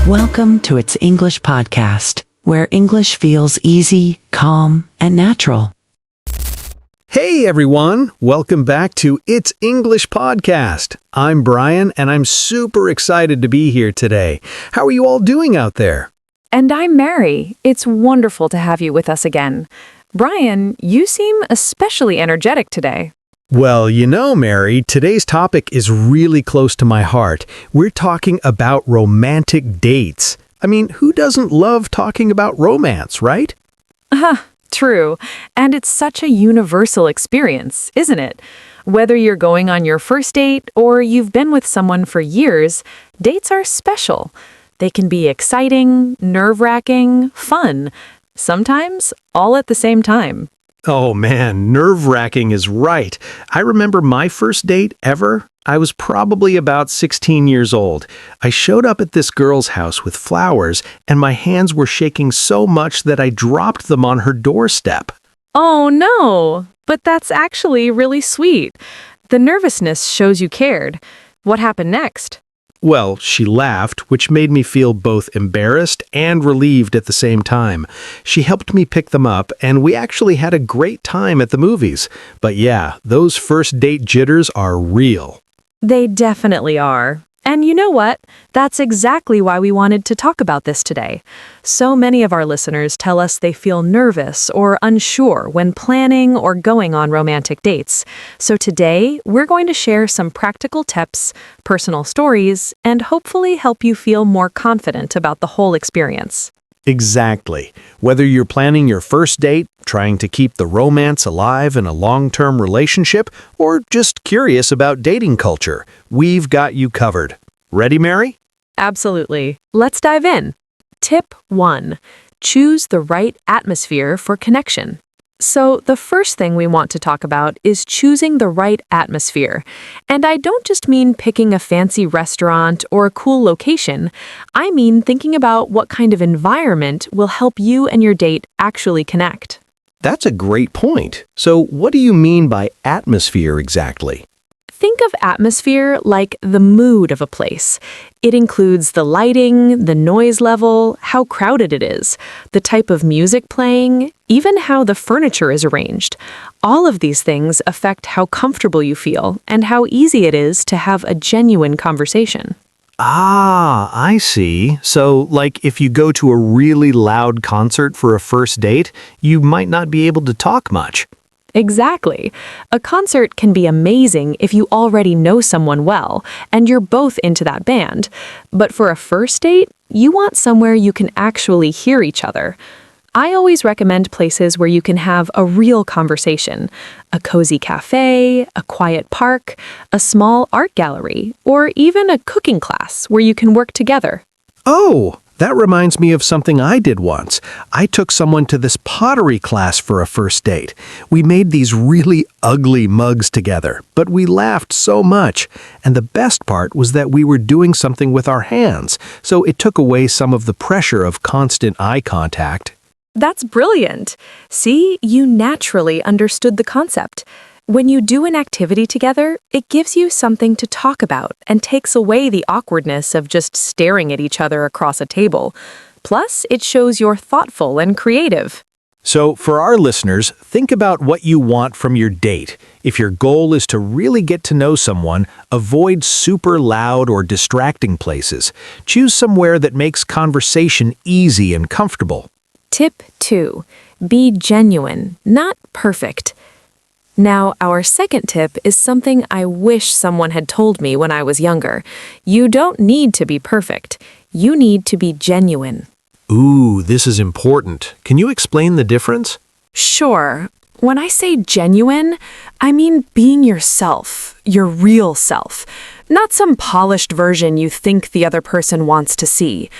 Welcome to It's English Podcast, where English feels easy, calm, and natural. Hey everyone, welcome back to It's English Podcast. I'm Brian and I'm super excited to be here today. How are you all doing out there? And I'm Mary. It's wonderful to have you with us again. Brian, you seem especially energetic today. Well, Mary, today's topic is really close to my heart. We're talking about romantic dates. I mean, who doesn't love talking about romance, right? True. And it's such a universal experience, isn't it? Whether you're going on your first date or you've been with someone for years, dates are special. They can be exciting, nerve-wracking, fun, sometimes all at the same time. Oh man, nerve-wracking is right. I remember my first date ever. I was probably about 16 years old. I showed up at this girl's house with flowers, and my hands were shaking so much that I dropped them on her doorstep. Oh no, but that's actually really sweet. The nervousness shows you cared. What happened next? Well, she laughed, which made me feel both embarrassed and relieved at the same time. She helped me pick them up, and we actually had a great time at the movies. But yeah, those first date jitters are real. They definitely are. And you know what? That's exactly why we wanted to talk about this today. So many of our listeners tell us they feel nervous or unsure when planning or going on romantic dates. So today, we're going to share some practical tips, personal stories, and hopefully help you feel more confident about the whole experience. Exactly. Whether you're planning your first date, trying to keep the romance alive in a long-term relationship, or just curious about dating culture, we've got you covered. Ready, Mary? Absolutely. Let's dive in. Tip 1. Choose the right atmosphere for connection. So the first thing we want to talk about is choosing the right atmosphere. And I don't just mean picking a fancy restaurant or a cool location. I mean thinking about what kind of environment will help you and your date actually connect. That's a great point. So what do you mean by atmosphere exactly? Think of atmosphere like the mood of a place. It includes the lighting, the noise level, how crowded it is, the type of music playing, even how the furniture is arranged. All of these things affect how comfortable you feel and how easy it is to have a genuine conversation. Ah, I see. So, like if you go to a really loud concert for a first date, you might not be able to talk much. Exactly. A concert can be amazing if you already know someone well and you're both into that band. But for a first date, you want somewhere you can actually hear each other. I always recommend places where you can have a real conversation. A cozy cafe, a quiet park, a small art gallery, or even a cooking class where you can work together. Oh, that reminds me of something I did once. I took someone to this pottery class for a first date. We made these really ugly mugs together, but we laughed so much. And the best part was that we were doing something with our hands, so it took away some of the pressure of constant eye contact. That's brilliant. See, you naturally understood the concept. When you do an activity together, it gives you something to talk about and takes away the awkwardness of just staring at each other across a table. Plus, it shows you're thoughtful and creative. So, for our listeners, think about what you want from your date. If your goal is to really get to know someone, avoid super loud or distracting places. Choose somewhere that makes conversation easy and comfortable. Tip 2. Be genuine, not perfect. Now, our second tip is something I wish someone had told me when I was younger. You don't need to be perfect. You need to be genuine. Ooh, this is important. Can you explain the difference? Sure. When I say genuine, I mean being yourself, your real self, not some polished version you think the other person wants to see.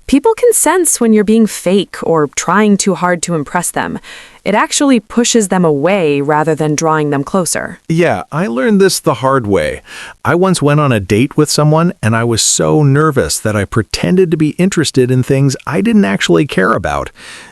People can sense when you're being fake or trying too hard to impress them. It actually pushes them away rather than drawing them closer. Yeah, I learned this the hard way. I once went on a date with someone and I was so nervous that I pretended to be interested in things I didn't actually care about.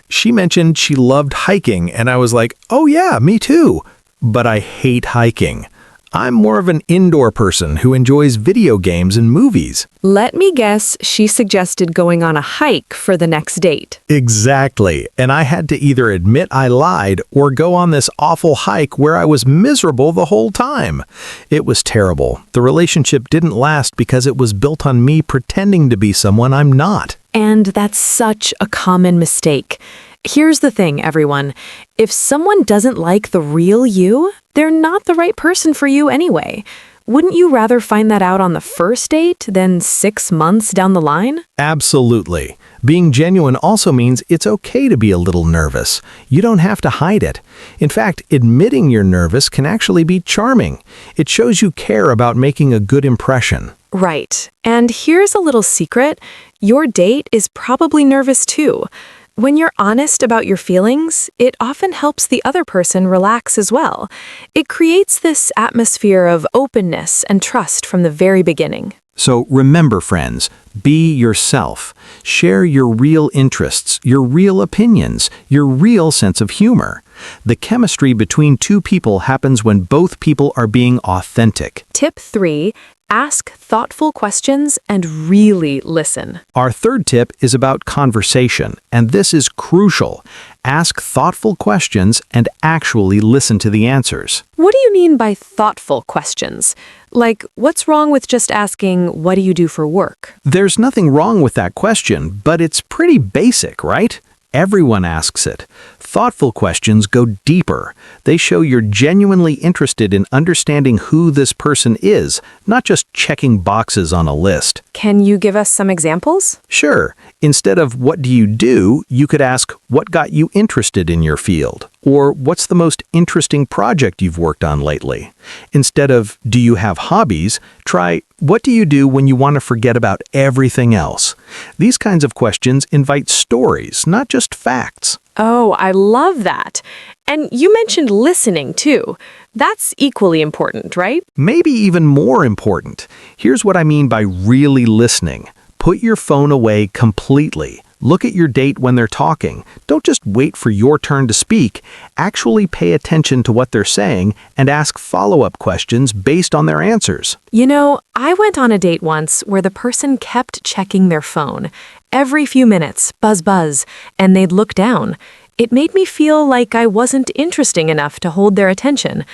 She mentioned she loved hiking and I was like, oh yeah, me too. But I hate hiking. I'm more of an indoor person who enjoys video games and movies. Let me guess, she suggested going on a hike for the next date. Exactly. And I had to either admit I lied or go on this awful hike where I was miserable the whole time. It was terrible. The relationship didn't last because it was built on me pretending to be someone I'm not. And that's such a common mistake. Here's the thing, everyone. If someone doesn't like the real you, they're not the right person for you anyway. Wouldn't you rather find that out on the first date than 6 months down the line? Absolutely. Being genuine also means it's okay to be a little nervous. You don't have to hide it. In fact, admitting you're nervous can actually be charming. It shows you care about making a good impression. Right. And here's a little secret. Your date is probably nervous too. When you're honest about your feelings, it often helps the other person relax as well. It creates this atmosphere of openness and trust from the very beginning. So remember, friends, be yourself. Share your real interests, your real opinions, your real sense of humor. The chemistry between two people happens when both people are being authentic. Tip 3, ask thoughtful questions and really listen. Our third tip is about conversation, and this is crucial. Ask thoughtful questions and actually listen to the answers. What do you mean by thoughtful questions? Like, what's wrong with just asking, what do you do for work? There's nothing wrong with that question, but it's pretty basic, right? Everyone asks it. Thoughtful questions go deeper. They show you're genuinely interested in understanding who this person is, not just checking boxes on a list. Can you give us some examples? Sure. Instead of what do you do, you could ask what got you interested in your field? Or what's the most interesting project you've worked on lately? Instead of do you have hobbies, try what do you do when you want to forget about everything else? These kinds of questions invite stories, not just facts. Oh, I love that. And you mentioned listening too. That's equally important, right? Maybe even more important. Here's what I mean by really listening. Put your phone away completely. Look at your date when they're talking. Don't just wait for your turn to speak. Actually pay attention to what they're saying and ask follow-up questions based on their answers. You know, I went on a date once where the person kept checking their phone. Every few minutes, buzz buzz, and they'd look down. It made me feel like I wasn't interesting enough to hold their attention.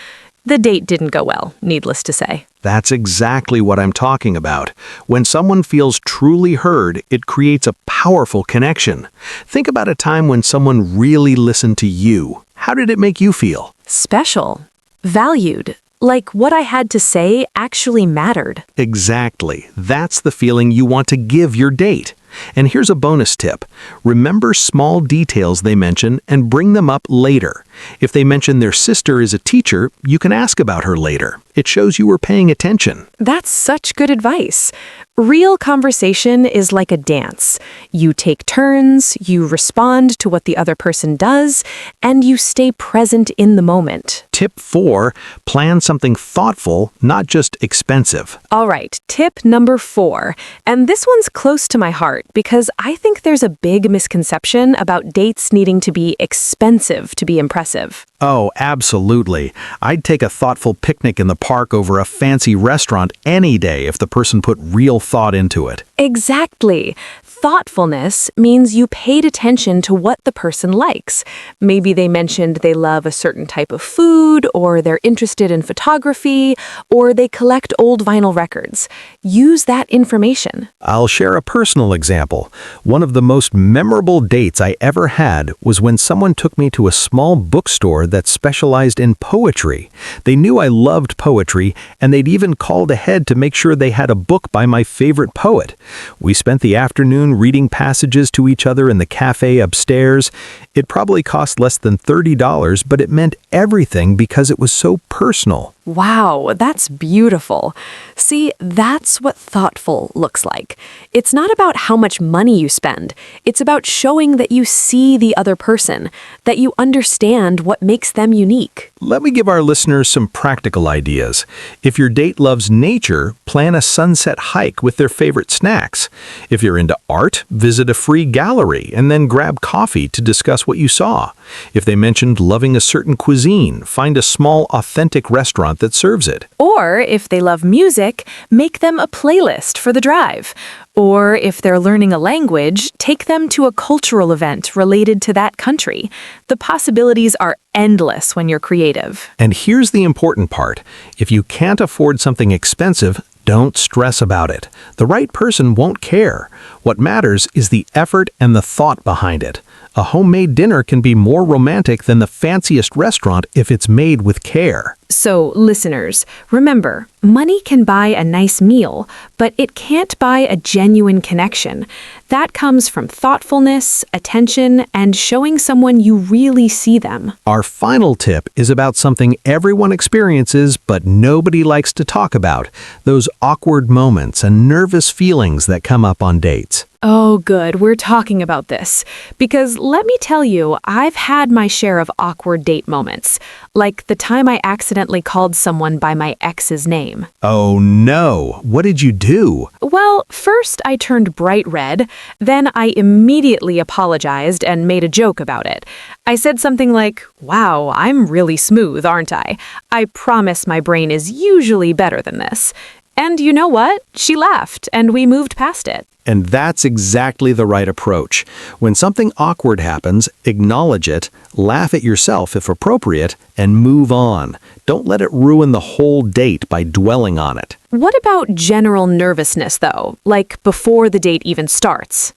The date didn't go well, needless to say. That's exactly what I'm talking about. When someone feels truly heard, it creates a powerful connection. Think about a time when someone really listened to you. How did it make you feel? Special. Valued. Like what I had to say actually mattered. Exactly. That's the feeling you want to give your date. And here's a bonus tip. Remember small details they mention and bring them up later. If they mention their sister is a teacher, you can ask about her later. It shows you were paying attention. That's such good advice. Real conversation is like a dance. You take turns, you respond to what the other person does, and you stay present in the moment. Tip 4, plan something thoughtful, not just expensive. All right, tip number 4. And this one's close to my heart because I think there's a big misconception about dates needing to be expensive to be impressive. Oh, absolutely. I'd take a thoughtful picnic in the park over a fancy restaurant any day if the person put real thought into it. Exactly. Thoughtfulness means you paid attention to what the person likes. Maybe they mentioned they love a certain type of food, or they're interested in photography, or they collect old vinyl records. Use that information. I'll share a personal example. One of the most memorable dates I ever had was when someone took me to a small bookstore that specialized in poetry. They knew I loved poetry, and they'd even called ahead to make sure they had a book by my favorite poet. We spent the afternoon reading passages to each other in the cafe upstairs. It probably cost less than $30, but it meant everything because it was so personal. Wow, that's beautiful. See, that's what thoughtful looks like. It's not about how much money you spend. It's about showing that you see the other person, that you understand what makes them unique. Let me give our listeners some practical ideas. If your date loves nature, plan a sunset hike with their favorite snacks. If you're into art, visit a free gallery and then grab coffee to discuss what you saw. If they mentioned loving a certain cuisine, find a small, authentic restaurant that serves it. Or if they love music, make them a playlist for the drive. Or if they're learning a language, take them to a cultural event related to that country. The possibilities are endless when you're creative. And here's the important part. If you can't afford something expensive, don't stress about it. The right person won't care. What matters is the effort and the thought behind it. A homemade dinner can be more romantic than the fanciest restaurant if it's made with care. So, listeners, remember, money can buy a nice meal, but it can't buy a genuine connection. That comes from thoughtfulness, attention, and showing someone you really see them. Our final tip is about something everyone experiences but nobody likes to talk about, those awkward moments and nervous feelings that come up on dates. Oh, good, we're talking about this. Because let me tell you, I've had my share of awkward date moments. Like the time I accidentally called someone by my ex's name. Oh no, what did you do? Well, first I turned bright red, then I immediately apologized and made a joke about it. I said something like, "Wow, I'm really smooth, aren't I? I promise my brain is usually better than this." And you know what? She laughed, and we moved past it. And that's exactly the right approach. When something awkward happens, acknowledge it, laugh at yourself if appropriate, and move on. Don't let it ruin the whole date by dwelling on it. What about general nervousness, though? Like before the date even starts?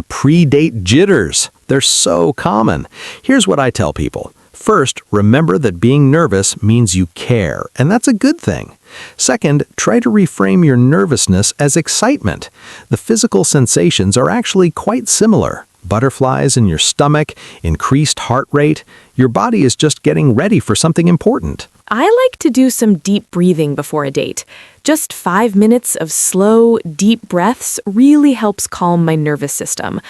Pre-date jitters. They're so common. Here's what I tell people. First, remember that being nervous means you care, and that's a good thing. Second, try to reframe your nervousness as excitement. The physical sensations are actually quite similar. Butterflies in your stomach, increased heart rate. Your body is just getting ready for something important. I like to do some deep breathing before a date. Just 5 minutes of slow, deep breaths really helps calm my nervous system.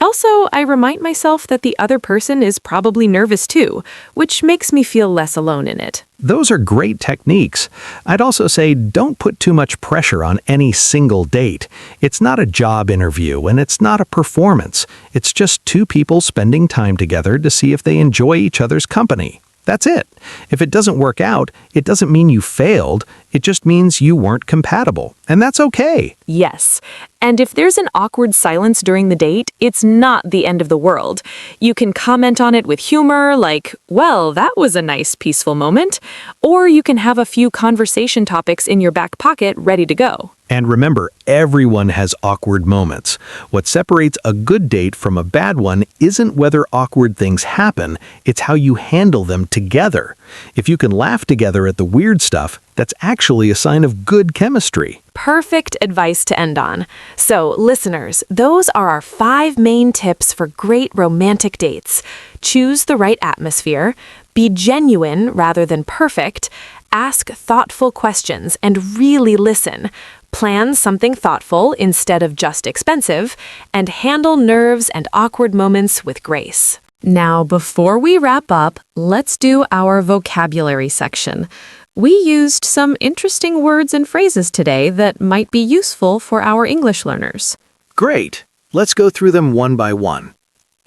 Also, I remind myself that the other person is probably nervous too, which makes me feel less alone in it. Those are great techniques. I'd also say don't put too much pressure on any single date. It's not a job interview and it's not a performance. It's just two people spending time together to see if they enjoy each other's company. That's it. If it doesn't work out, it doesn't mean you failed. It just means you weren't compatible. And that's okay. Yes. And if there's an awkward silence during the date, it's not the end of the world. You can comment on it with humor, like, "Well, that was a nice, peaceful moment." Or you can have a few conversation topics in your back pocket ready to go. And remember, everyone has awkward moments. What separates a good date from a bad one isn't whether awkward things happen, it's how you handle them together. If you can laugh together at the weird stuff, that's actually a sign of good chemistry. Perfect advice to end on. So, listeners, those are our 5 main tips for great romantic dates. Choose the right atmosphere, be genuine rather than perfect, ask thoughtful questions and really listen, plan something thoughtful instead of just expensive, and handle nerves and awkward moments with grace. Now, before we wrap up, let's do our vocabulary section. We used some interesting words and phrases today that might be useful for our English learners. Great. Let's go through them one by one.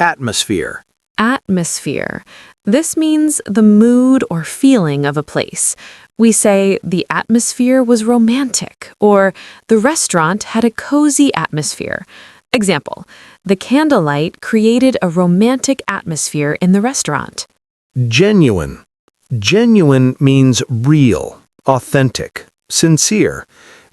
Atmosphere. Atmosphere. This means the mood or feeling of a place. We say the atmosphere was romantic, or the restaurant had a cozy atmosphere. Example, the candlelight created a romantic atmosphere in the restaurant. Genuine. Genuine means real, authentic, sincere.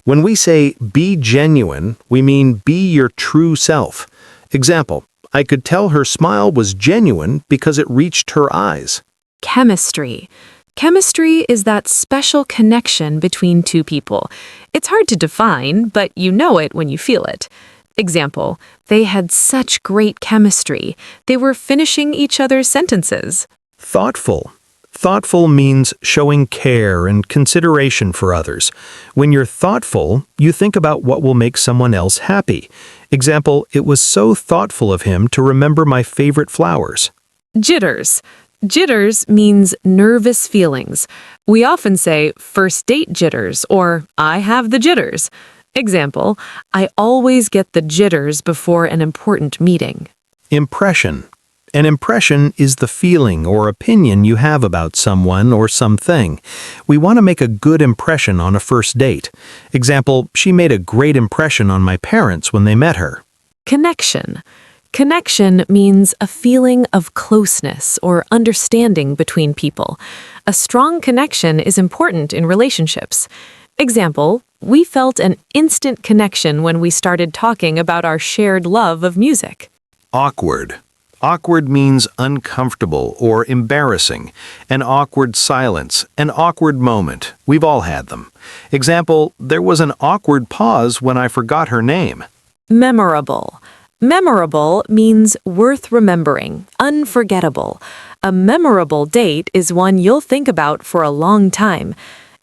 When we say be genuine, we mean be your true self. Example, I could tell her smile was genuine because it reached her eyes. Chemistry. Chemistry is that special connection between two people. It's hard to define, but you know it when you feel it. Example, they had such great chemistry. They were finishing each other's sentences. Thoughtful. Thoughtful means showing care and consideration for others. When you're thoughtful, you think about what will make someone else happy. Example, it was so thoughtful of him to remember my favorite flowers. Jitters. Jitters means nervous feelings. We often say first date jitters or I have the jitters. Example, I always get the jitters before an important meeting. Impression. An impression is the feeling or opinion you have about someone or something. We want to make a good impression on a first date. Example, she made a great impression on my parents when they met her. Connection. Connection means a feeling of closeness or understanding between people. A strong connection is important in relationships. Example, we felt an instant connection when we started talking about our shared love of music. Awkward. Awkward means uncomfortable or embarrassing. An awkward silence, an awkward moment. We've all had them. Example, there was an awkward pause when I forgot her name. Memorable. Memorable means worth remembering, unforgettable. A memorable date is one you'll think about for a long time.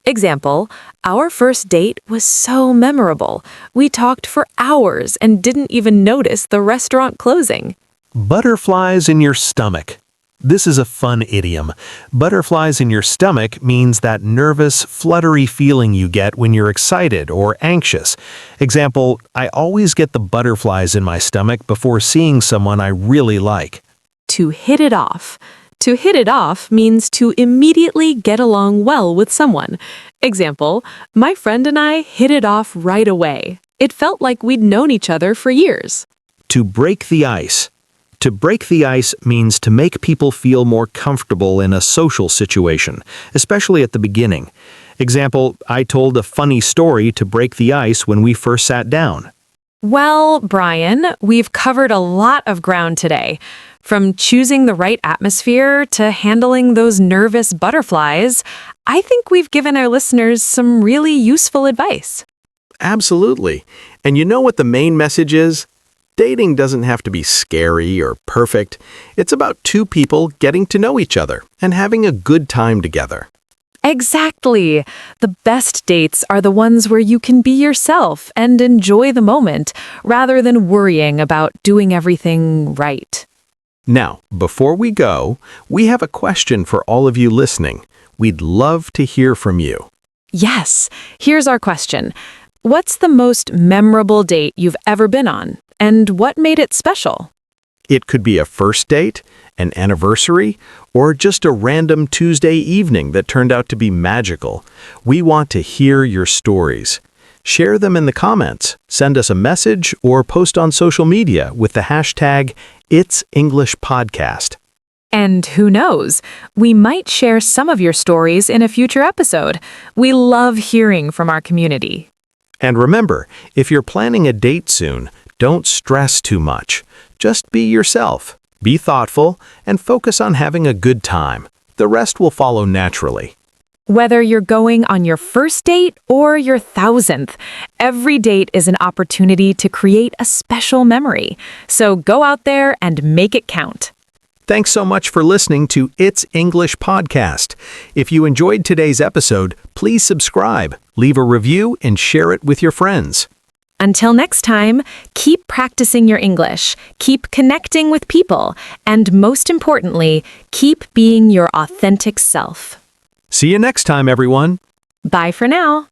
Example, our first date was so memorable. We talked for hours and didn't even notice the restaurant closing. Butterflies in your stomach. This is a fun idiom. Butterflies in your stomach means that nervous, fluttery feeling you get when you're excited or anxious. Example, I always get the butterflies in my stomach before seeing someone I really like. To hit it off. To hit it off means to immediately get along well with someone. Example, my friend and I hit it off right away. It felt like we'd known each other for years. To break the ice. To break the ice means to make people feel more comfortable in a social situation, especially at the beginning. Example, I told a funny story to break the ice when we first sat down. Well, Brian, we've covered a lot of ground today. From choosing the right atmosphere to handling those nervous butterflies, I think we've given our listeners some really useful advice. Absolutely. And you know what the main message is? Dating doesn't have to be scary or perfect. It's about two people getting to know each other and having a good time together. Exactly. The best dates are the ones where you can be yourself and enjoy the moment, rather than worrying about doing everything right. Now, before we go, we have a question for all of you listening. We'd love to hear from you. Yes, here's our question. What's the most memorable date you've ever been on? And what made it special? It could be a first date, an anniversary, or just a random Tuesday evening that turned out to be magical. We want to hear your stories. Share them in the comments, send us a message, or post on social media with the hashtag #It'sEnglishPodcast. And who knows, we might share some of your stories in a future episode. We love hearing from our community. And remember, if you're planning a date soon, don't stress too much. Just be yourself, be thoughtful, and focus on having a good time. The rest will follow naturally. Whether you're going on your first date or your 1,000th, every date is an opportunity to create a special memory. So go out there and make it count. Thanks so much for listening to It's English Podcast. If you enjoyed today's episode, please subscribe, leave a review, and share it with your friends. Until next time, keep practicing your English, keep connecting with people, and most importantly, keep being your authentic self. See you next time, everyone. Bye for now.